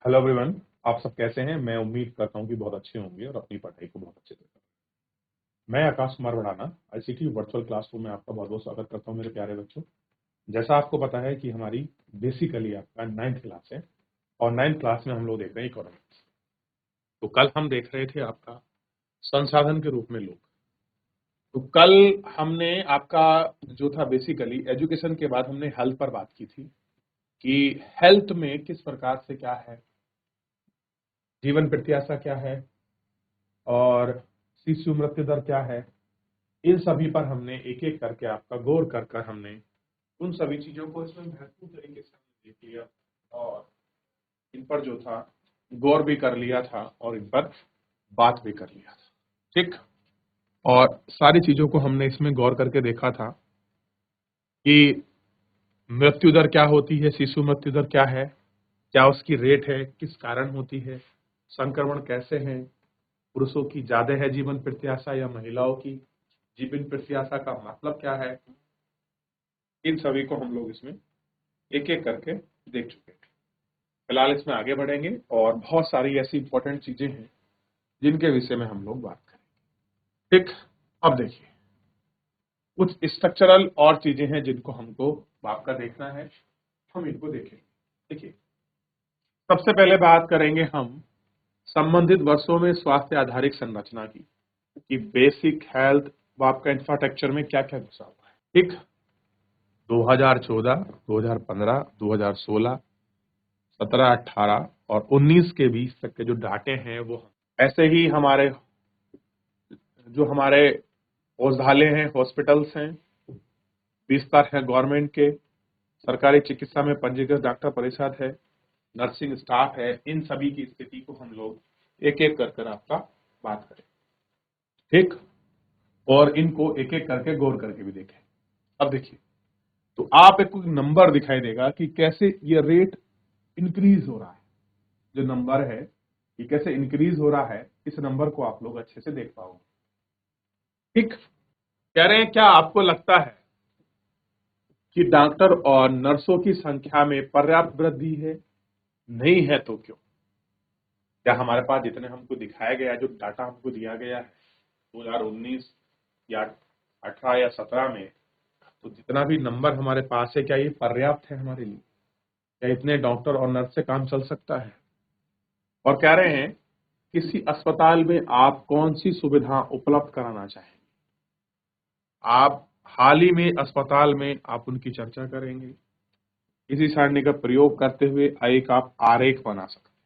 Hello everyone. आप सब कैसे हैं? मैं उम्मीद करता हूं कि बहुत अच्छे होंगे और अपनी पढ़ाई को बहुत अच्छे से करें। मैं Akash Kumar Bhadana ICT virtual classroom में आपका बहुत बहुत स्वागत करता हूं मेरे प्यारे बच्चों। जैसा आपको पता है कि हमारी बेसिकली आपका 9th क्लास है और 9th क्लास में हम लोग देख रहे हैं इकोनॉमिक्स। तो कल हम देख रहे थे आपका संसाधन के रूप में लोग। तो कल हमने आपका जो था बेसिकली एजुकेशन के बाद हमने हेल्थ पर बात की थी कि हेल्थ में किस प्रकार से क्या है, जीवन प्रत्याशा क्या है और शिशु मृत्यु दर क्या है। इन सभी पर हमने एक एक करके आपका गौर कर कर हमने उन सभी चीजों को इसमें महत्वपूर्ण तरीके से हमने देख लिया और इन पर जो था गौर भी कर लिया था और इन पर बात भी कर लिया था। ठीक। और सारी चीजों को हमने इसमें गौर करके देखा था कि मृत्यु दर क्या होती है, शिशु मृत्यु दर क्या है, क्या उसकी रेट है, किस कारण होती है, संक्रमण कैसे है, पुरुषों की ज्यादा है जीवन प्रत्याशा या महिलाओं की, जीवन प्रत्याशा का मतलब क्या है। इन सभी को हम लोग इसमें एक एक करके देख चुके हैं। फिलहाल इसमें आगे बढ़ेंगे और बहुत सारी ऐसी इंपॉर्टेंट चीजें हैं जिनके विषय में हम लोग बात करेंगे। ठीक। अब देखिए, कुछ स्ट्रक्चरल और चीजें हैं जिनको हमको आपका देखना है, हम इनको देखेंगे। देखिए, सबसे पहले बात करेंगे हम संबंधित वर्षों में स्वास्थ्य आधारित संरचना की कि बेसिक हेल्थ आपका इंफ्रास्ट्रक्चर में क्या क्या घुसा हुआ है। ठीक। 2014, 2015, 2016, 17, 18 और 19 के बीच तक के जो डाटे हैं वो ऐसे ही हमारे जो हमारे औषधालय हैं, हॉस्पिटल्स हैं, बिस्तर है गवर्नमेंट के, सरकारी चिकित्सा में पंजीकृत डॉक्टर परिषद है, नर्सिंग स्टाफ है, इन सभी की स्थिति को हम लोग एक एक कर आपका बात करें। ठीक। और इनको एक एक करके गौर करके भी देखें। अब देखिए, तो आप एक नंबर दिखाई देगा कि कैसे ये रेट इंक्रीज हो रहा है। जो नंबर है ये कैसे इंक्रीज हो रहा है, इस नंबर को आप लोग अच्छे से देख पाओगे। ठीक। कह रहे हैं क्या आपको लगता है कि डॉक्टर और नर्सों की संख्या में पर्याप्त वृद्धि है? नहीं है तो क्यों? क्या हमारे पास जितने हमको दिखाया गया, जो डाटा हमको दिया गया है 2019 या 18 या 17 में, तो जितना भी नंबर हमारे पास है क्या ये पर्याप्त है हमारे लिए? क्या इतने डॉक्टर और नर्स से काम चल सकता है? और कह रहे हैं किसी अस्पताल में आप कौन सी सुविधा उपलब्ध कराना चाहेंगे? आप हाल ही में अस्पताल में आप उनकी चर्चा करेंगे। इसी सारणी का प्रयोग करते हुए एक आप आरेख बना सकते हैं।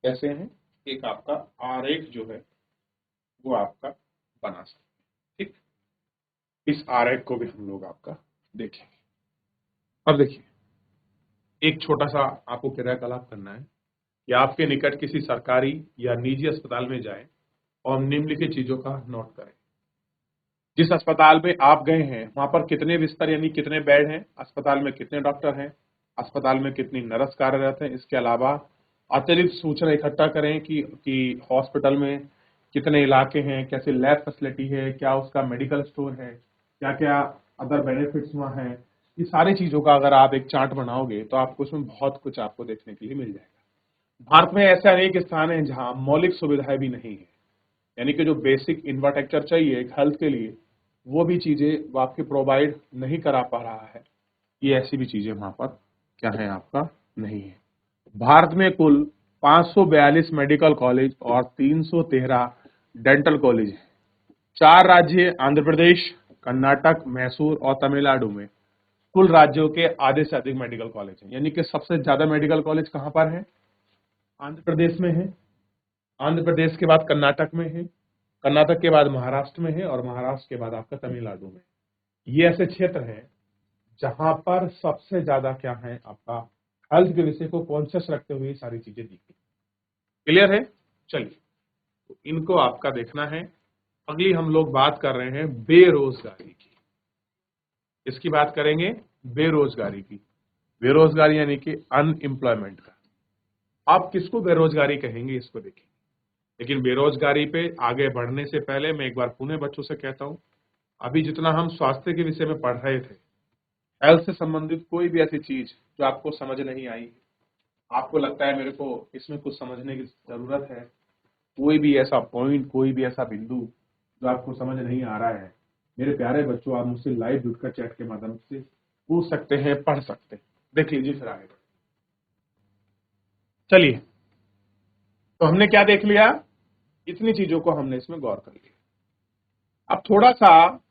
कैसे हैं? एक आपका आरेख जो है वो आपका बना सकते हैं। ठीक। इस आरेख को भी हम लोग आपका देखेंगे। अब देखिए, एक छोटा सा आपको क्रियाकलाप करना है कि आपके निकट किसी सरकारी या निजी अस्पताल में जाएं और निम्नलिखित चीजों का नोट करें। जिस अस्पताल में आप गए हैं वहां पर कितने बिस्तर यानी कितने बेड हैं, अस्पताल में कितने डॉक्टर हैं, अस्पताल में कितनी नर्स कार्यरत हैं। इसके अलावा अतिरिक्त सूचना इकट्ठा करें कि हॉस्पिटल में कितने इलाके हैं, कैसे लैब फैसिलिटी है, क्या उसका मेडिकल स्टोर है, क्या क्या अदर बेनिफिट्स वहाँ हैं। ये सारी चीजों का अगर आप एक चार्ट बनाओगे तो आपको उसमें बहुत कुछ आपको देखने के लिए मिल जाएगा। भारत में ऐसे अनेक स्थान हैं जहां मौलिक सुविधाएं भी नहीं है, यानी कि जो बेसिक इंफ्रास्ट्रक्चर चाहिए एक हेल्थ के लिए वो भी चीजें वो आपके प्रोवाइड नहीं करा पा रहा है। ये ऐसी भी चीजें वहां पर क्या है आपका नहीं है। भारत में कुल 542 मेडिकल कॉलेज और 313 डेंटल कॉलेज हैं। 4 राज्य आंध्र प्रदेश, कर्नाटक, मैसूर और तमिलनाडु में कुल राज्यों के आधे से अधिक मेडिकल कॉलेज हैं, यानी कि सबसे ज्यादा मेडिकल कॉलेज कहां पर है? आंध्र प्रदेश में है। आंध्र प्रदेश के बाद कर्नाटक में है, कर्नाटक के बाद महाराष्ट्र में है और महाराष्ट्र के बाद आपका तमिलनाडु में। ये ऐसे क्षेत्र हैं जहां पर सबसे ज्यादा क्या है आपका हेल्थ के विषय को कॉन्शियस रखते हुए सारी चीजें दी गई। क्लियर है? चलिए, तो इनको आपका देखना है। अगली हम लोग बात कर रहे हैं बेरोजगारी की। इसकी बात करेंगे बेरोजगारी की। बेरोजगारी यानी कि अनएम्प्लॉयमेंट का। आप किसको बेरोजगारी कहेंगे इसको देखिए। लेकिन बेरोजगारी पे आगे बढ़ने से पहले मैं एक बार पुनः बच्चों से कहता हूं, अभी जितना हम स्वास्थ्य के विषय में पढ़ रहे थे, हेल्थ से संबंधित कोई भी ऐसी चीज जो आपको समझ नहीं आई, आपको लगता है मेरे को इसमें कुछ समझने की जरूरत है, कोई भी ऐसा पॉइंट, कोई भी ऐसा बिंदु जो आपको समझ नहीं आ रहा है, मेरे प्यारे बच्चों, आप मुझसे लाइव जुड़कर चैट के माध्यम से पूछ सकते हैं, पढ़ सकते हैं। देख लीजिए फिर आगे। चलिए, तो हमने क्या देख लिया, इतनी चीजों को हमने इसमें गौर कर लिया। अब थोड़ा सा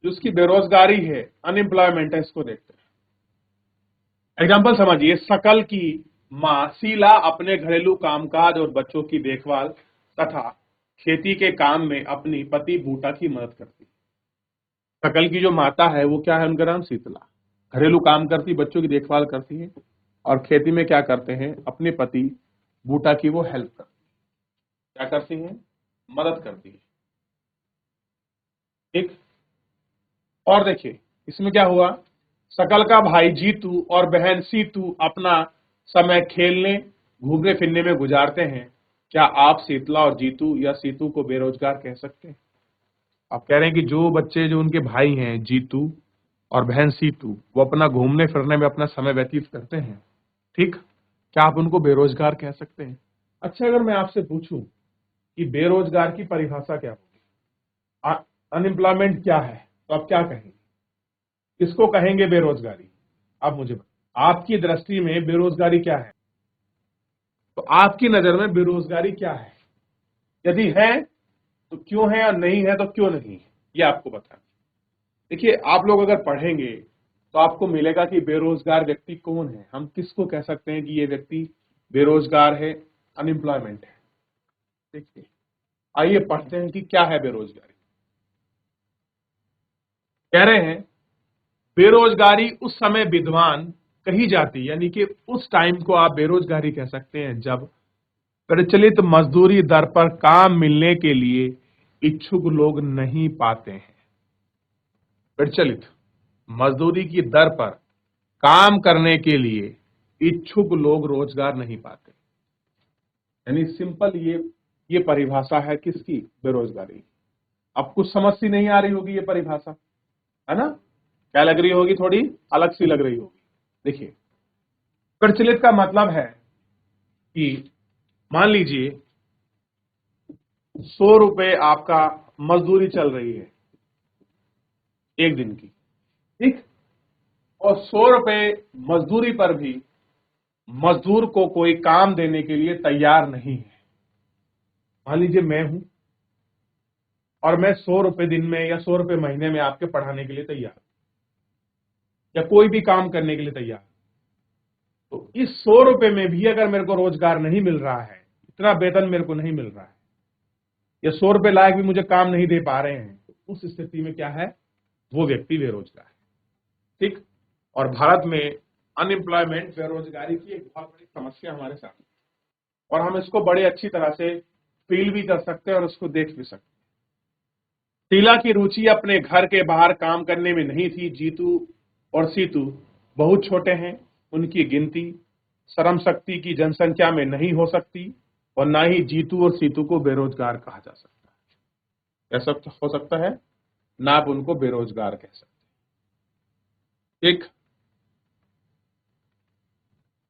जो उसकी बेरोजगारी है, अनएम्प्लॉयमेंट है, इसको देखते हैं। एग्जाम्पल समझिए, सकल की मां शीला अपने घरेलू कामकाज और बच्चों की देखभाल तथा खेती के काम में अपनी पति बूटा की मदद करती है। सकल की जो माता है वो क्या है, उनका नाम शीतला, घरेलू काम करती, बच्चों की देखभाल करती है, और खेती में क्या करते हैं, अपने पति बूटा की वो हेल्प करती है। क्या करती है, मदद करती है। ठीक। और देखिए इसमें क्या हुआ, सकल का भाई जीतू और बहन सीतू अपना समय खेलने घूमने फिरने में गुजारते हैं। क्या आप शीतला और जीतू या सीतू को बेरोजगार कह सकते हैं? आप कह रहे हैं कि जो बच्चे, जो उनके भाई हैं जीतू और बहन सीतू, वो अपना घूमने फिरने में अपना समय व्यतीत करते हैं, ठीक, क्या आप उनको बेरोजगार कह सकते हैं? अच्छा, अगर मैं आपसे पूछूं कि बेरोजगार की परिभाषा क्या होगी, अनएम्प्लॉयमेंट क्या है, तो आप क्या कहेंगे, किसको कहेंगे बेरोजगारी? आप मुझे बताइए, आपकी दृष्टि में बेरोजगारी क्या है? तो आपकी नजर में बेरोजगारी क्या है? यदि है तो क्यों है, और नहीं है तो क्यों नहीं है, ये आपको बताना। देखिए, आप लोग अगर पढ़ेंगे तो आपको मिलेगा कि बेरोजगार व्यक्ति कौन है, हम किसको कह सकते हैं कि ये व्यक्ति बेरोजगार है, अनएम्प्लॉयमेंट है। देखिए, आइए पढ़ते हैं कि क्या है बेरोजगारी। कह रहे हैं बेरोजगारी उस समय विद्वान कही जाती, यानी कि उस टाइम को आप बेरोजगारी कह सकते हैं जब प्रचलित मजदूरी दर पर काम मिलने के लिए इच्छुक लोग नहीं पाते हैं। प्रचलित मजदूरी की दर पर काम करने के लिए इच्छुक लोग रोजगार नहीं पाते, यानी सिंपल ये परिभाषा है किसकी, बेरोजगारी। अब कुछ समझ सी नहीं आ रही होगी ये परिभाषा, है ना, क्या लग रही होगी, थोड़ी अलग सी लग रही होगी। देखिए, प्रचलित का मतलब है कि मान लीजिए 100 रुपए आपका मजदूरी चल रही है एक दिन की, ठीक, और 100 रुपए मजदूरी पर भी मजदूर को कोई काम देने के लिए तैयार नहीं है। मान लीजिए मैं हूं और मैं 100 रुपए दिन में या 100 रुपए महीने में आपके पढ़ाने के लिए तैयार, या कोई भी काम करने के लिए तैयार, तो इस 100 रुपए में भी अगर मेरे को रोजगार नहीं मिल रहा है, इतना वेतन मेरे को नहीं मिल रहा है, या 100 रुपए लायक भी मुझे काम नहीं दे पा रहे हैं, तो उस स्थिति में क्या है, वो व्यक्ति बेरोजगार है। ठीक। और भारत में अनएम्प्लॉयमेंट, बेरोजगारी की एक बहुत बड़ी समस्या हमारे सामने, और हम इसको बड़े अच्छी तरह से फील भी कर सकते हैं और उसको देख भी सकते हैं। शीला की रुचि अपने घर के बाहर काम करने में नहीं थी। जीतू और सीतू बहुत छोटे हैं, उनकी गिनती श्रम शक्ति की जनसंख्या में नहीं हो सकती, और ना ही जीतू और सीतू को बेरोजगार कहा जा सकता है। ऐसा हो सकता है ना, आप उनको बेरोजगार कह सकते। एक,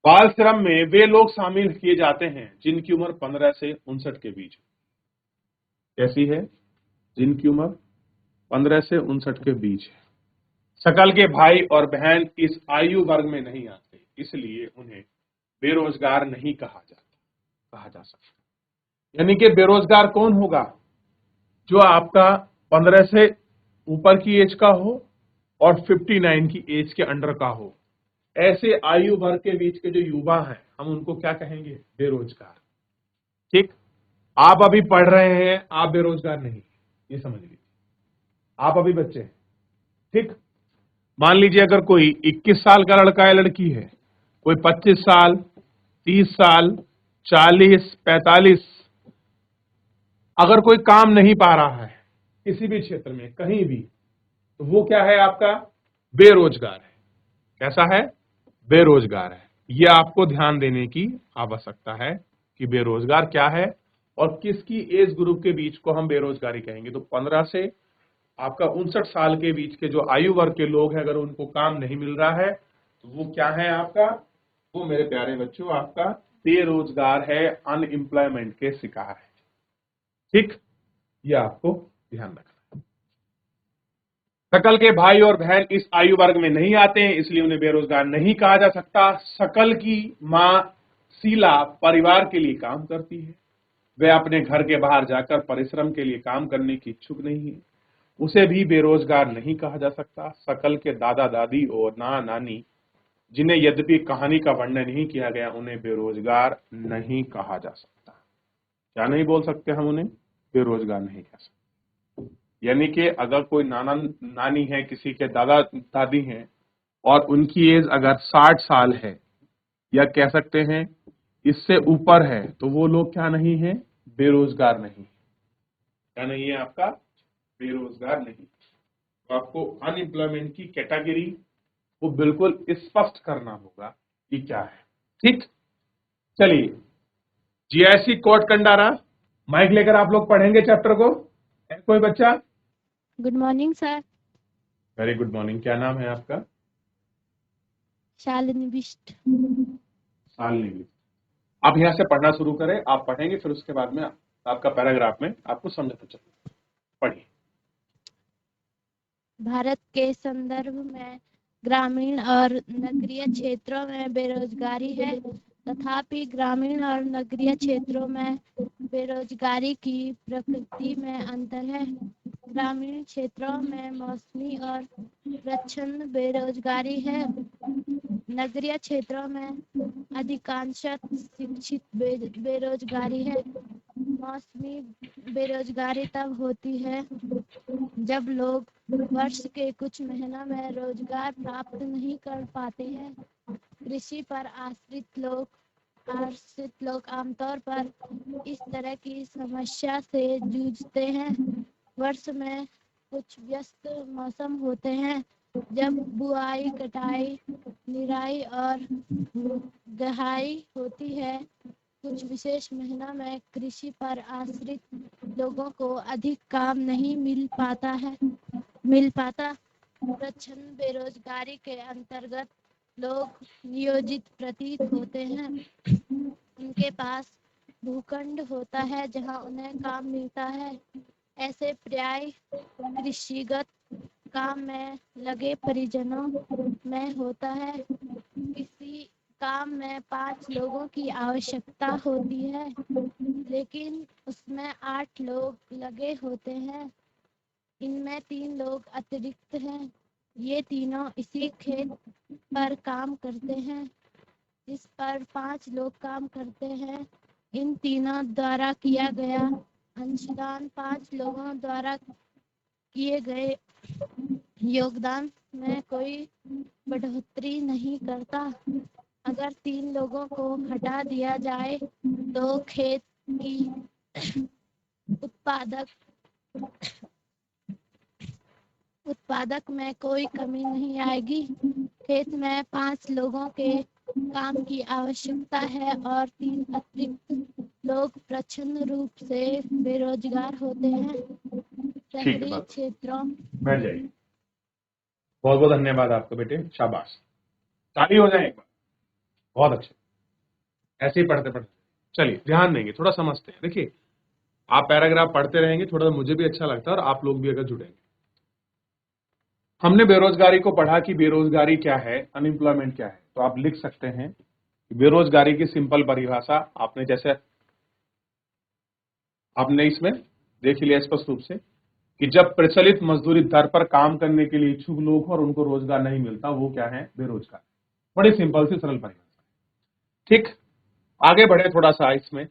बाल श्रम में वे लोग शामिल किए जाते हैं जिनकी उम्र 15 से 59 के बीच। कैसी है, जिनकी उम्र 15 से 59 के बीच है। सकल के भाई और बहन इस आयु वर्ग में नहीं आते, इसलिए उन्हें बेरोजगार नहीं कहा जा सकता। यानी कि बेरोजगार कौन होगा, जो आपका 15 से ऊपर की एज का हो और 59 की एज के अंडर का हो। ऐसे आयु वर्ग के बीच के जो युवा हैं, हम उनको क्या कहेंगे, बेरोजगार। ठीक। आप अभी पढ़ रहे हैं, आप बेरोजगार नहीं, ये समझ लीजिए, आप अभी बच्चे हैं। ठीक। मान लीजिए अगर कोई 21 साल का लड़का है, लड़की है, कोई 25 साल, 30 साल, 40, 45, अगर कोई काम नहीं पा रहा है किसी भी क्षेत्र में कहीं भी, तो वो क्या है, आपका बेरोजगार है। कैसा है, बेरोजगार है। यह आपको ध्यान देने की आवश्यकता है कि बेरोजगार क्या है और किसकी एज ग्रुप के बीच को हम बेरोजगारी कहेंगे। तो 15 से आपका 59 साल के बीच के जो आयु वर्ग के लोग हैं, अगर उनको काम नहीं मिल रहा है तो वो क्या है, आपका वो मेरे प्यारे बच्चों आपका बेरोजगार है, अनएम्प्लॉयमेंट के शिकार है। ठीक, ये आपको ध्यान रखना है। सकल के भाई और बहन इस आयु वर्ग में नहीं आते हैं, इसलिए उन्हें बेरोजगार नहीं कहा जा सकता। सकल की मां शीला परिवार के लिए काम करती है, वह अपने घर के बाहर जाकर परिश्रम के लिए काम करने की इच्छुक नहीं है, उसे भी बेरोजगार नहीं कहा जा सकता। सकल के दादा दादी और नाना नानी, जिन्हें यद्यपि कहानी का वर्णन नहीं किया गया, उन्हें बेरोजगार नहीं कहा जा सकता। क्या नहीं बोल सकते हम उन्हें? बेरोजगार नहीं कह सकते। यानी कि अगर कोई नाना नानी है, किसी के दादा दादी हैं और उनकी एज अगर 60 साल है या कह सकते हैं इससे ऊपर है, तो वो लोग क्या नहीं है? बेरोजगार नहीं। क्या नहीं है आपका? बेरोजगार नहीं। तो आपको अनएम्प्लॉयमेंट की कैटेगरी वो बिल्कुल स्पष्ट करना होगा कि क्या है। ठीक, चलिए जीआईसी कोट कंडारा माइक लेकर आप लोग पढ़ेंगे चैप्टर को। है कोई बच्चा? Good morning sir. Very good morning. क्या नाम है आपका? शालिनी बिष्ट। शालिनी। आप यहाँ से पढ़ना शुरू करें, आप पढ़ेंगे फिर उसके बाद में आपका पैराग्राफ में आपको समझाता चलूंगा। पढ़िए। भारत के संदर्भ में ग्रामीण और नगरीय क्षेत्रों में बेरोजगारी है, तथापि ग्रामीण और नगरीय क्षेत्रों में बेरोजगारी की प्रकृति में अंतर है। ग्रामीण क्षेत्रों में मौसमी और प्रच्छन्न बेरोजगारी है। नगरीय क्षेत्रों में अधिकांशतः शिक्षित बेरोजगारी है। मौसमी बेरोजगारी तब होती है जब लोग वर्ष के कुछ महीनों में रोजगार प्राप्त नहीं कर पाते हैं। कृषि पर आश्रित लोग आमतौर पर इस तरह की समस्या से जूझते हैं। वर्ष में कुछ व्यस्त मौसम होते हैं जब बुआई, कटाई, निराई और गहाई होती है। कुछ विशेष महीनों में कृषि पर आश्रित लोगों को अधिक काम नहीं मिल पाता। प्रच्छन्न बेरोजगारी के अंतर्गत लोग नियोजित प्रतीत होते हैं। उनके पास भूखंड होता है जहां उन्हें काम मिलता है। ऐसे प्राय कृषिगत काम में लगे परिजनों में होता है। किसी काम में 5 लोगों की आवश्यकता होती है, लेकिन उसमें 8 लोग लगे होते हैं। इनमें 3 लोग अतिरिक्त हैं। ये तीनों इसी खेत पर काम करते हैं जिस पर 5 लोग काम करते हैं। इन तीनों द्वारा किया गया अंशदान 5 लोगों द्वारा किए गए योगदान में कोई बढ़ोतरी नहीं करता। अगर 3 लोगों को हटा दिया जाए तो खेत की उत्पादक में कोई कमी नहीं आएगी। खेत में 5 लोगों के काम की आवश्यकता है और 3 अतिरिक्त लोग प्रच्छन्न रूप से बेरोजगार होते हैं। शहरी क्षेत्रों बैठ जाइए। बहुत बहुत धन्यवाद आपको बेटे, शाबाश, ताली हो जाए एक बार। बहुत अच्छे, ऐसे ही पढ़ते पढ़ते चलिए ध्यान देंगे, थोड़ा समझते हैं। देखिए आप पैराग्राफ पढ़ते रहेंगे, थोड़ा मुझे भी अच्छा लगता है और आप लोग भी अगर जुड़ेंगे। हमने बेरोजगारी को पढ़ा कि बेरोजगारी क्या है, अनएम्प्लॉयमेंट क्या है। तो आप लिख सकते हैं बेरोजगारी की सिंपल परिभाषा आपने इसमें देख लिया स्पष्ट रूप से कि जब प्रचलित मजदूरी दर पर काम करने के लिए इच्छुक लोग और उनको रोजगार नहीं मिलता, वो क्या है? बेरोजगार। बड़ी सिंपल सी सरल परिभाषा। ठीक, आगे बढ़े थोड़ा सा इसमें,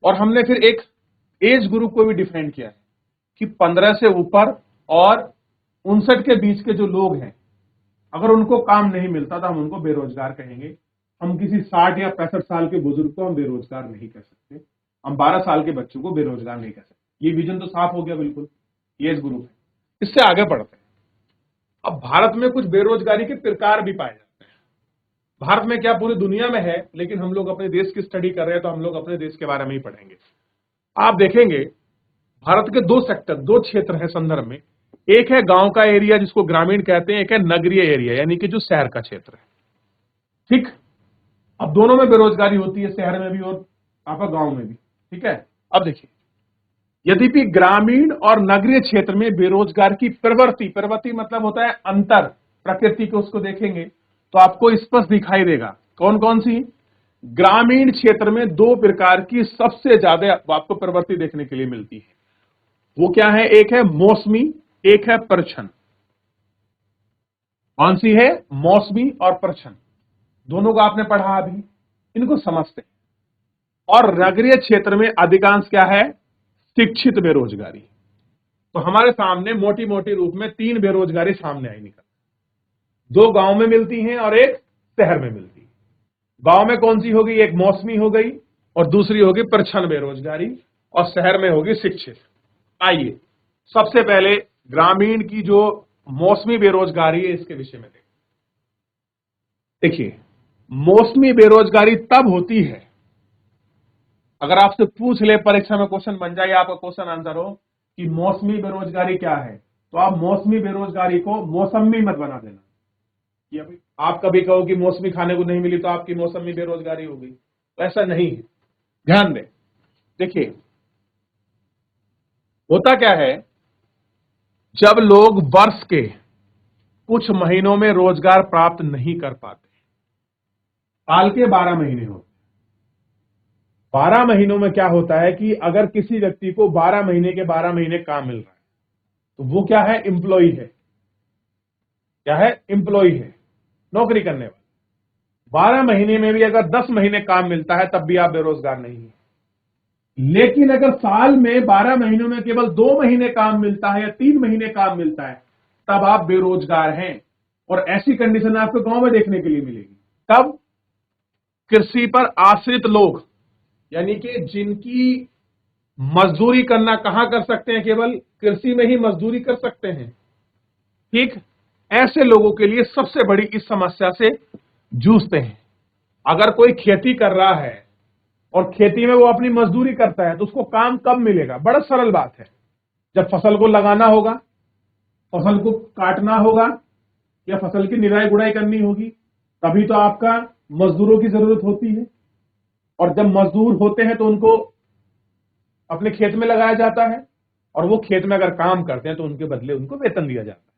और हमने फिर एक एज ग्रुप को भी डिफाइन किया है कि 15 से ऊपर और 59 के बीच के जो लोग हैं, अगर उनको काम नहीं मिलता तो हम उनको बेरोजगार कहेंगे। हम किसी 60 या 65 साल के बुजुर्ग को हम बेरोजगार नहीं कह सकते, हम 12 साल के बच्चों को बेरोजगार नहीं कह सकते। ये विजन तो साफ हो गया बिल्कुल, ये एज ग्रुप है। इससे आगे बढ़ते हैं। अब भारत में कुछ बेरोजगारी के प्रकार भी पाए जाते हैं। भारत में क्या, पूरी दुनिया में है, लेकिन हम लोग अपने देश की स्टडी कर रहे हैं तो हम लोग अपने देश के बारे में ही पढ़ेंगे। आप देखेंगे भारत के 2 सेक्टर, 2 क्षेत्र है संदर्भ में। एक है गांव का एरिया जिसको ग्रामीण कहते हैं, एक है नगरीय एरिया यानी कि जो शहर का क्षेत्र है। ठीक, अब दोनों में बेरोजगारी होती है, शहर में भी और आपका गांव में भी। ठीक है, अब देखिए, यद्यपि ग्रामीण और नगरीय क्षेत्र में बेरोजगार की प्रवृत्ति मतलब होता है अंतर, प्रकृति को उसको देखेंगे तो आपको स्पष्ट दिखाई देगा। कौन कौन सी? ग्रामीण क्षेत्र में दो प्रकार की सबसे ज्यादा आपको प्रवृत्ति देखने के लिए मिलती है। वो क्या है? एक है मौसमी, एक है प्रच्छन्न। कौन सी है? मौसमी और प्रच्छन्न। दोनों को आपने पढ़ा अभी, इनको समझते हैं। और नगरीय क्षेत्र में अधिकांश क्या है? शिक्षित बेरोजगारी। तो हमारे सामने मोटी मोटी रूप में तीन बेरोजगारी सामने आई निकल, दो गांव में मिलती हैं और एक शहर में मिलती है। गांव में कौन सी होगी? एक मौसमी हो गई और दूसरी होगी प्रच्छन्न बेरोजगारी, और शहर में होगी शिक्षित। आइए सबसे पहले ग्रामीण की जो मौसमी बेरोजगारी है इसके विषय में देखिए। मौसमी बेरोजगारी तब होती है, अगर आपसे पूछ ले परीक्षा में क्वेश्चन बन जाए, आपका क्वेश्चन आंसर हो कि मौसमी बेरोजगारी क्या है, तो आप मौसमी बेरोजगारी को मौसमी मत बना देना। या भाई आप कभी कहो कि मौसमी खाने को नहीं मिली तो आपकी मौसमी बेरोजगारी हो गई, तो ऐसा नहीं है, ध्यान दें। देखिए होता क्या है, जब लोग वर्ष के कुछ महीनों में रोजगार प्राप्त नहीं कर पाते, साल के 12 महीने होते, 12 महीनों में क्या होता है कि अगर किसी व्यक्ति को 12 महीने के 12 महीने काम मिल रहा है तो वो क्या है? एम्प्लॉई है। क्या है? एम्प्लॉई है, नौकरी करने वाला। 12 महीने में भी अगर 10 महीने काम मिलता है तब भी आप बेरोजगार नहीं है। लेकिन अगर साल में 12 महीनों में केवल 2 महीने काम मिलता है या 3 महीने काम मिलता है तब आप बेरोजगार हैं। और ऐसी कंडीशन आपको गांव में देखने के लिए मिलेगी। तब कृषि पर आश्रित लोग, यानी कि जिनकी मजदूरी करना कहां कर सकते हैं? केवल कृषि में ही मजदूरी कर सकते हैं। ठीक, ऐसे लोगों के लिए सबसे बड़ी इस समस्या से जूझते हैं। अगर कोई खेती कर रहा है और खेती में वो अपनी मजदूरी करता है तो उसको काम कब मिलेगा? बड़ा सरल बात है, जब फसल को लगाना होगा, फसल को काटना होगा या फसल की निराई गुड़ाई करनी होगी, तभी तो आपका मजदूरों की जरूरत होती है। और जब मजदूर होते हैं तो उनको अपने खेत में लगाया जाता है, और वो खेत में अगर काम करते हैं तो उनके बदले उनको वेतन दिया जाता है।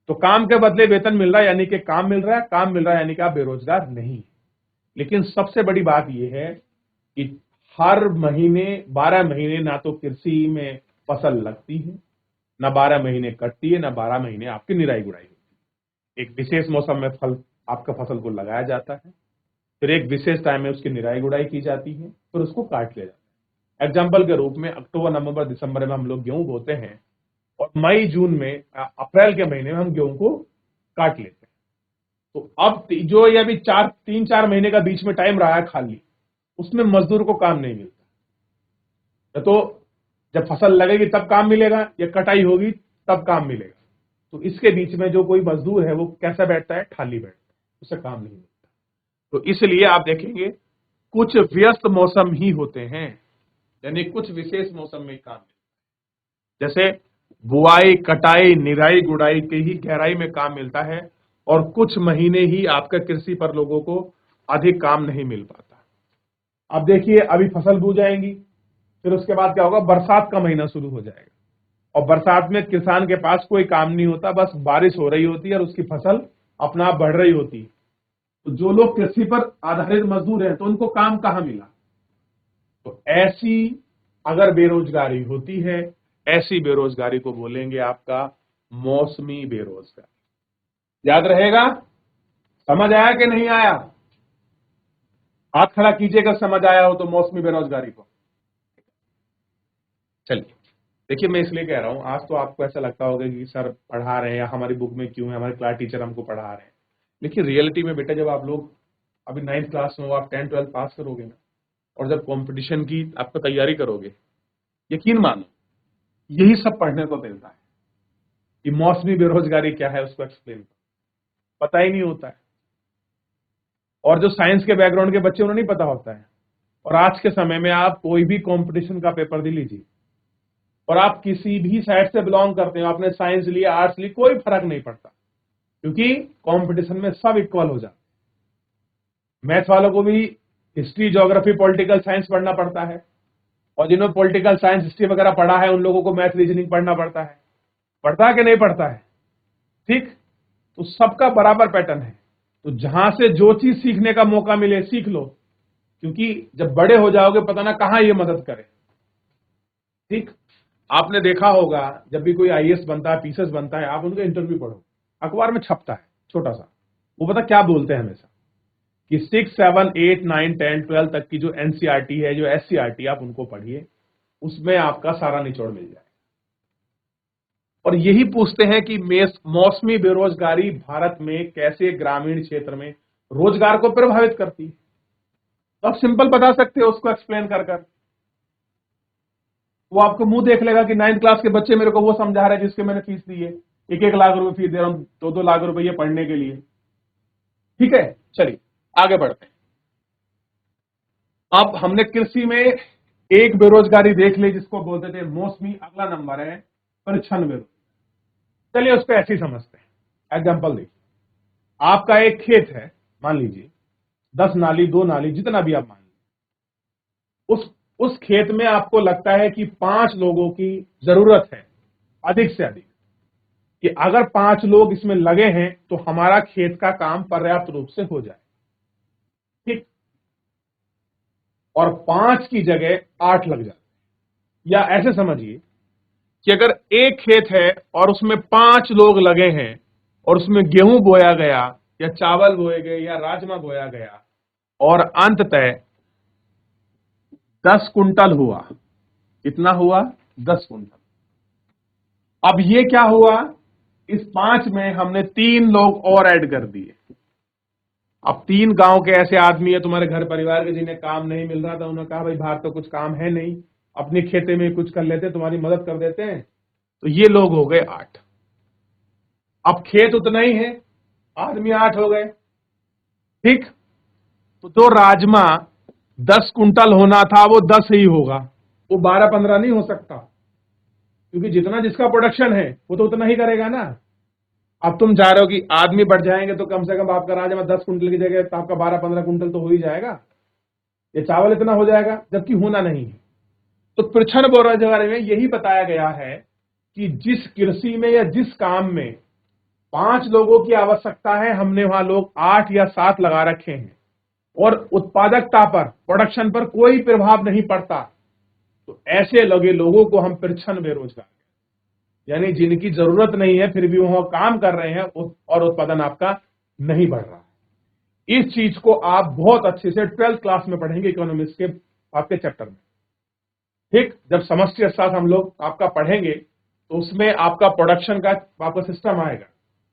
तो काम के बदले वेतन मिल रहा है यानी कि काम मिल रहा है, काम मिल रहा है यानी कि आप बेरोजगार नहीं है। लेकिन सबसे बड़ी बात यह है कि हर महीने 12 महीने ना तो कृषि में फसल लगती है, ना 12 महीने कटती है, ना 12 महीने आपकी निराई गुड़ाई होती है। एक विशेष मौसम में फल आपका फसल को लगाया जाता है, फिर एक विशेष टाइम में उसकी निराई गुड़ाई की जाती है, फिर उसको काट लिया जाता है। एग्जाम्पल के रूप में अक्टूबर नवंबर दिसंबर में हम लोग गेहूं बोते हैं और मई जून में अप्रैल के महीने में हम गेहूं को काट लेते हैं। तो अब जो ये अभी 3-4 महीने का बीच में टाइम रहा है खाली, उसमें मजदूर को काम नहीं मिलता। तो जब फसल लगेगी तब काम मिलेगा या कटाई होगी तब काम मिलेगा। तो इसके बीच में जो कोई मजदूर है वो कैसा बैठता है? खाली बैठता है, उसे काम नहीं मिलता। तो इसलिए आप देखेंगे कुछ व्यस्त मौसम ही होते हैं, यानी कुछ विशेष मौसम में काम मिलता है। जैसे बुआई, कटाई, निराई गुड़ाई के ही गहराई में काम मिलता है, और कुछ महीने ही आपका कृषि पर लोगों को अधिक काम नहीं मिल पाता। अब देखिए अभी फसल बो जाएंगी, फिर उसके बाद क्या होगा? बरसात का महीना शुरू हो जाएगा, और बरसात में किसान के पास कोई काम नहीं होता, बस बारिश हो रही होती है और उसकी फसल अपना आप बढ़ रही होती है। तो जो लोग कृषि पर आधारित मजदूर हैं तो उनको काम कहां मिला? तो ऐसी अगर बेरोजगारी होती है, ऐसी बेरोजगारी को बोलेंगे आपका मौसमी बेरोजगारी। याद रहेगा? समझ आया कि नहीं आया? हाथ खड़ा कीजिएगा समझ आया हो तो मौसमी बेरोजगारी को। चलिए देखिए, मैं इसलिए कह रहा हूं, आज तो आपको ऐसा लगता होगा कि सर पढ़ा रहे हैं या हमारी बुक में क्यों है, हमारे क्लास टीचर हमको पढ़ा रहे हैं। लेकिन रियलिटी में बेटा, जब आप लोग अभी 9th क्लास में हो, आप 10th 12th पास करोगे ना, और जब कंपटीशन की आपको तैयारी करोगे, यकीन मानो यही सब पढ़ने को मिलता है कि मौसमी बेरोजगारी क्या है, उसको एक्सप्लेन पता ही नहीं होता है। और जो साइंस के बैकग्राउंड के बच्चे उन्हें नहीं पता होता है। और आज के समय में आप कोई भी कंपटीशन का पेपर दे लीजिए, और आप किसी भी साइड से बिलोंग करते हो, आपने साइंस लिया, आर्ट्स ली, कोई फर्क नहीं पड़ता, क्योंकि कंपटीशन में सब इक्वल हो जाते। मैथ्स वालों को भी हिस्ट्री, ज्योग्राफी, पॉलिटिकल साइंस पढ़ना पड़ता है, और जिन्होंने पॉलिटिकल साइंस, हिस्ट्री वगैरह पढ़ा है उन लोगों को मैथ, रीजनिंग पढ़ना पड़ता है कि नहीं पड़ता है? ठीक, तो सबका बराबर पैटर्न है। तो जहां से जो चीज सीखने का मौका मिले सीख लो, क्योंकि जब बड़े हो जाओगे पता ना कहां ये मदद करे। ठीक, आपने देखा होगा जब भी कोई आईएएस बनता है, पीसीएस बनता है, आप उनका इंटरव्यू पढ़ो, अखबार में छपता है छोटा सा, वो पता क्या बोलते हैं हमेशा कि 6, 7, 8, 9, 10, 12 तक की जो एनसीईआरटी है, जो एससीईआरटी, आप उनको पढ़िए, उसमें आपका सारा निचोड़ मिल जाए। और यही पूछते हैं कि मौसमी बेरोजगारी भारत में कैसे ग्रामीण क्षेत्र में रोजगार को प्रभावित करती है। तो आप सिंपल बता सकते हो उसको एक्सप्लेन कर वो आपको मुंह देख लेगा कि 9th क्लास के बच्चे मेरे को वो समझा रहे हैं जिसके मैंने फीस दी है, 1-1 लाख रुपए फीस दे रहा हूं, 2-2 लाख रुपए पढ़ने के लिए। ठीक है, चलिए आगे बढ़ते हैं। अब हमने कृषि में एक बेरोजगारी देख ली जिसको बोलते थे मौसमी, अगला नंबर है परिच्छन बेरोजगारी। चलिए उसको ऐसे ही समझते हैं। एग्जाम्पल देखिए, आपका एक खेत है, मान लीजिए 10 नाली, 2 नाली, जितना भी आप मान लीजिए, उस खेत में आपको लगता है कि 5 लोगों की जरूरत है, अधिक से अधिक, कि अगर 5 लोग इसमें लगे हैं तो हमारा खेत का काम पर्याप्त रूप से हो जाए। ठीक, और 5 की जगह 8 लग जाते, या ऐसे समझिए कि अगर एक खेत है और उसमें 5 लोग लगे हैं और उसमें गेहूं बोया गया या चावल बोए गए या राजमा बोया गया और अंततः 10 कुंटल हुआ। कितना हुआ? 10 कुंटल। अब ये क्या हुआ, इस 5 में हमने 3 लोग और ऐड कर दिए। अब 3 गांव के ऐसे आदमी है तुम्हारे घर परिवार के जिन्हें काम नहीं मिल रहा था, उन्होंने कहा भाई बाहर तो कुछ काम है नहीं, अपनी खेती में कुछ कर लेते, तुम्हारी मदद कर देते हैं। तो ये लोग हो गए 8। अब खेत उतना ही है, आदमी 8 हो गए। ठीक, तो जो राजमा 10 कुंटल होना था वो 10 ही होगा, वो 12-15 नहीं हो सकता, क्योंकि जितना जिसका प्रोडक्शन है वो तो उतना ही करेगा ना। अब तुम चाह रहे हो कि आदमी बढ़ जाएंगे तो कम से कम आपका राजमा 10 कुंटल की जगह तो आपका 12-15 कुंटल तो हो ही जाएगा, ये चावल इतना हो जाएगा, जबकि होना नहीं है। तो परिच्छन बेरोजगारी में यही बताया गया है कि जिस कृषि में या जिस काम में 5 लोगों की आवश्यकता है, हमने वहां लोग 8 या 7 लगा रखे हैं और उत्पादकता पर, प्रोडक्शन पर कोई प्रभाव नहीं पड़ता, तो ऐसे लगे लोगों को हम परिच्छन बेरोजगार, यानी जिनकी जरूरत नहीं है फिर भी वह काम कर रहे हैं और उत्पादन आपका नहीं बढ़ रहा है। इस चीज को आप बहुत अच्छे से 12th क्लास में पढ़ेंगे इकोनॉमिक्स के आपके चैप्टर में। ठीक, जब समष्टि अर्थशास्त्र हम लोग आपका पढ़ेंगे तो उसमें आपका प्रोडक्शन का आपका सिस्टम आएगा,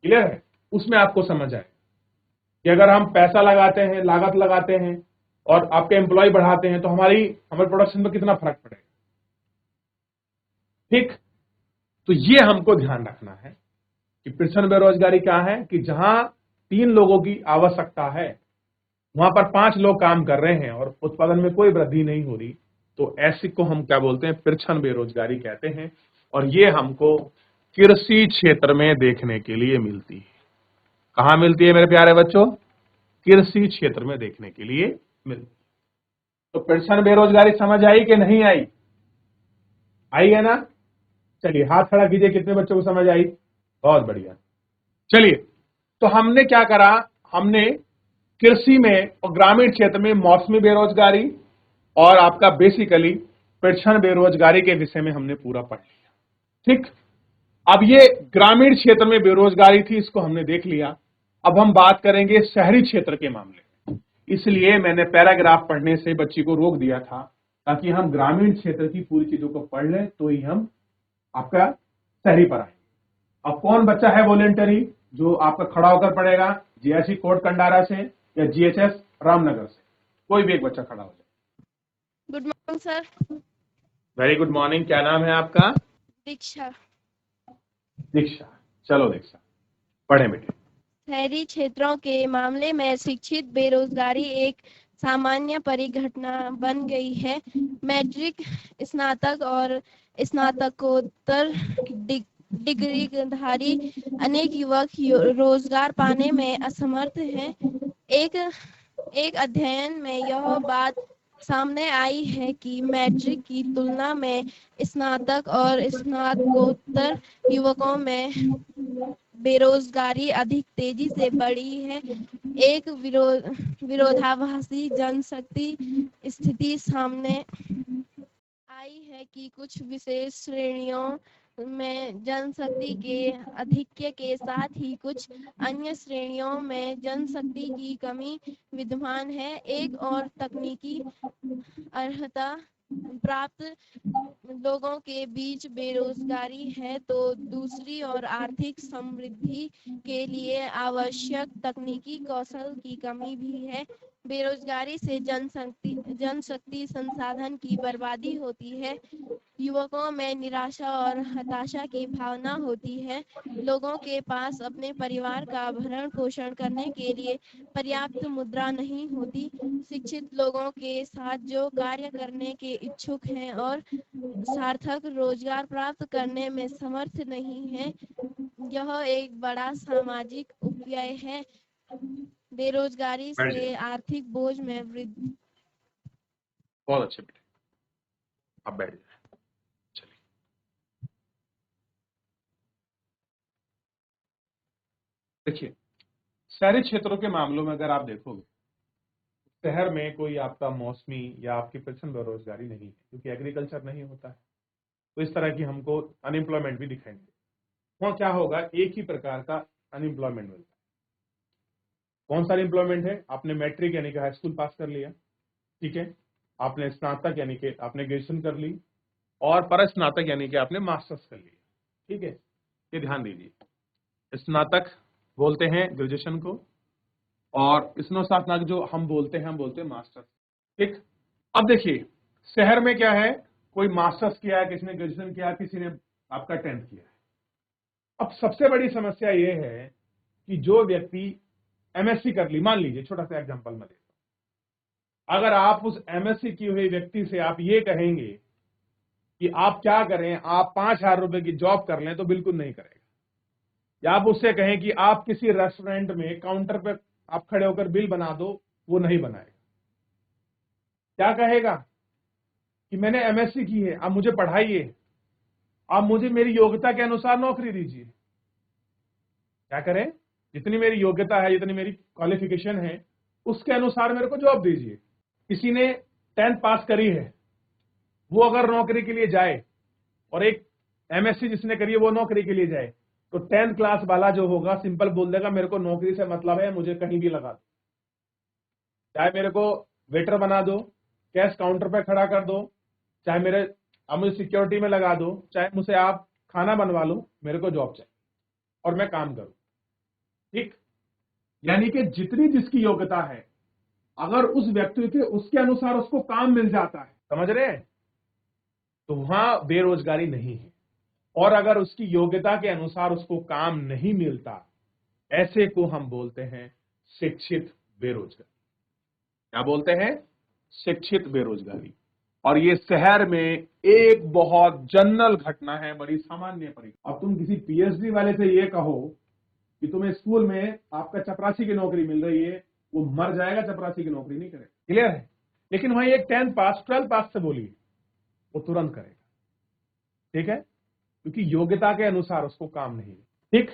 क्लियर है, उसमें आपको समझ आए कि अगर हम पैसा लगाते हैं, लागत लगाते हैं और आपके एम्प्लॉय बढ़ाते हैं तो हमारे प्रोडक्शन में कितना फर्क पड़ेगा। ठीक, तो ये हमको ध्यान रखना है कि परिच्छन बेरोजगारी क्या है, कि जहां 3 लोगों की आवश्यकता है वहां पर 5 लोग काम कर रहे हैं और उत्पादन में कोई वृद्धि नहीं हो रही, तो ऐसी को हम क्या बोलते हैं, परिच्छन बेरोजगारी कहते हैं। और ये हमको कृषि क्षेत्र में देखने के लिए मिलती है। कहां मिलती है मेरे प्यारे बच्चों? कृषि क्षेत्र में देखने के लिए मिलती है। तो परिच्छन बेरोजगारी समझ आई कि नहीं आई? आई है ना? चलिए हाथ खड़ा कीजिए, कितने बच्चों को समझ आई? बहुत बढ़िया। चलिए, तो हमने क्या करा, हमने कृषि में और ग्रामीण क्षेत्र में मौसमी बेरोजगारी और आपका बेसिकली परिच्छन बेरोजगारी के विषय में हमने पूरा पढ़ लिया। ठीक, अब ये ग्रामीण क्षेत्र में बेरोजगारी थी, इसको हमने देख लिया। अब हम बात करेंगे शहरी क्षेत्र के मामले में, इसलिए मैंने पैराग्राफ पढ़ने से बच्ची को रोक दिया था ताकि हम ग्रामीण क्षेत्र की पूरी चीजों को पढ़ लें, तो ही हम आपका शहरी पर आए। अब कौन बच्चा है वॉलेंटरी जो आपका खड़ा होकर पढ़ेगा, जीआईसी कोट कंडारा से या जीएचएस रामनगर से? कोई भी एक बच्चा खड़ा हो जाए। Good morning sir. Very good morning. क्या नाम है आपका? दीक्षा। दीक्षा, चलो दीक्षा पढ़े बेटे। शहरी क्षेत्रों के मामले में शिक्षित बेरोजगारी एक सामान्य परिघटना बन गई है। मैट्रिक, स्नातक और स्नातकोत्तर डिग्रीधारी अनेक युवक रोजगार पाने में असमर्थ हैं। एक अध्ययन में यह बात सामने आई है कि मैट्रिक की तुलना में स्नातक और स्नातकोत्तर युवकों में बेरोजगारी अधिक तेजी से बढ़ी है। एक विरोधाभासी जनशक्ति स्थिति सामने आई है कि कुछ विशेष श्रेणियों में जनशक्ति के आधिक्य के साथ ही कुछ अन्य श्रेणियों में जनशक्ति की कमी विद्यमान है। एक और तकनीकी अर्हता प्राप्त लोगों के बीच बेरोजगारी है, तो दूसरी ओर आर्थिक समृद्धि के लिए आवश्यक तकनीकी कौशल की कमी भी है। बेरोजगारी से जनशक्ति संसाधन की बर्बादी होती है, युवकों में निराशा और हताशा की भावना होती है, लोगों के पास अपने परिवार का भरण पोषण करने के लिए पर्याप्त मुद्रा नहीं होती, शिक्षित लोगों के साथ जो कार्य करने के इच्छुक हैं और सार्थक रोजगार प्राप्त करने में समर्थ नहीं है। यह एक बड़ा सामाजिक अपव्यय है। बेरोजगारी बैठ से जाइए। आर्थिक बोझ में वृद्धि। बहुत अच्छे बेटे, आप बैठ जाइए। चलिए, देखिए, शहरी क्षेत्रों के मामलों में अगर आप देखोगे, शहर में कोई आपका मौसमी या आपकी पर्सन बेरोजगारी नहीं है, क्योंकि एग्रीकल्चर नहीं होता है, तो इस तरह की हमको अनएम्प्लॉयमेंट भी दिखाई नहीं देती। वहाँ क्या होगा, एक ही प्रकार का अनएम्प्लॉयमेंट मिलता है। कौन सा अनएम्प्लॉयमेंट है? आपने मैट्रिक यानी कि हाई स्कूल पास कर लिया, ठीक है, आपने स्नातक यानी कि आपने ग्रेजुएशन कर ली, और परस्नातक यानी कि आपने मास्टर्स कर लिया, ठीक है। ये ध्यान दीजिए, स्नातक बोलते हैं ग्रेजुएशन को, और स्नातक जो हम बोलते हैं मास्टर्स, ठीक। अब देखिए, शहर में क्या है, कोई मास्टर्स किया है, किसी ने ग्रेजुएशन किया, किसी ने आपका 10th किया है। अब सबसे बड़ी समस्या ये है कि जो व्यक्ति एमएससी कर ली, मान लीजिए छोटा सा एग्जांपल मैं देता हूं, अगर आप उस एमएससी की हुई व्यक्ति से आप ये कहेंगे कि आप क्या करें, आप 5,000 रुपए की जॉब कर लें, तो बिल्कुल नहीं करेगा। या आप उससे कहें कि आप किसी रेस्टोरेंट में काउंटर पर आप खड़े होकर बिल बना दो, वो नहीं बनाएगा। क्या कहेगा कि मैंने एमएससी की है, आप मुझे पढ़ाइए, आप मुझे मेरी योग्यता के अनुसार नौकरी दीजिए। क्या करें, जितनी मेरी योग्यता है, जितनी मेरी क्वालिफिकेशन है, उसके अनुसार मेरे को जॉब दीजिए। किसी ने 10th पास करी है, वो अगर नौकरी के लिए जाए, और एक एमएससी जिसने करी है वो नौकरी के लिए जाए, तो 10th क्लास वाला जो होगा सिंपल बोल देगा, मेरे को नौकरी से मतलब है, मुझे कहीं भी लगा दो, चाहे मेरे को वेटर बना दो, कैश काउंटर पे खड़ा कर दो, चाहे आप मुझे सिक्योरिटी में लगा दो, चाहे मुझसे आप खाना बनवा लो, मेरे को जॉब चाहिए और मैं काम करूं, ठीक। यानी कि जितनी जिसकी योग्यता है, अगर उस व्यक्ति के उसके अनुसार उसको काम मिल जाता है, समझ रहे हैं, तो वहां बेरोजगारी नहीं है। और अगर उसकी योग्यता के अनुसार उसको काम नहीं मिलता, ऐसे को हम बोलते हैं शिक्षित बेरोजगारी। क्या बोलते हैं? शिक्षित बेरोजगारी। और ये शहर में एक बहुत जनरल घटना है, बड़ी सामान्य परिस्थिति। अब तुम किसी पीएचडी वाले से ये कहो कि तुम्हें स्कूल में आपका चपरासी की नौकरी मिल रही है, वो मर जाएगा, चपरासी की नौकरी नहीं करेगा, क्लियर है। लेकिन वहीं एक 10th पास 12th पास से बोलिए, वो तुरंत करेगा, ठीक है, क्योंकि योग्यता के अनुसार उसको काम नहीं है, ठीक।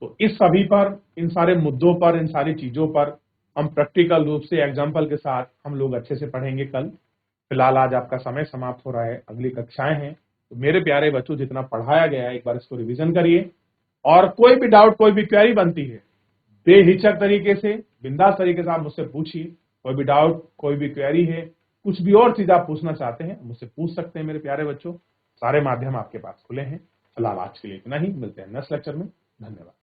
तो इस सभी पर, इन सारे मुद्दों पर, इन सारी चीजों पर हम प्रैक्टिकल रूप से एग्जाम्पल के साथ हम लोग अच्छे से पढ़ेंगे कल। फिलहाल आज आपका समय समाप्त हो रहा है, अगली कक्षाएं हैं। तो मेरे प्यारे बच्चों, जितना पढ़ाया गया है एक बार इसको रिवीजन करिए, और कोई भी डाउट, कोई भी क्वेरी बनती है, बेहिचक तरीके से, बिंदास तरीके से आप मुझसे पूछिए। कोई भी डाउट, कोई भी क्वेरी है, कुछ भी और चीज आप पूछना चाहते हैं, मुझसे पूछ सकते हैं मेरे प्यारे बच्चों। सारे माध्यम आपके पास खुले हैं। फिलहाल आज के लिए इतना ही, मिलते हैं नेक्स्ट लेक्चर में। धन्यवाद।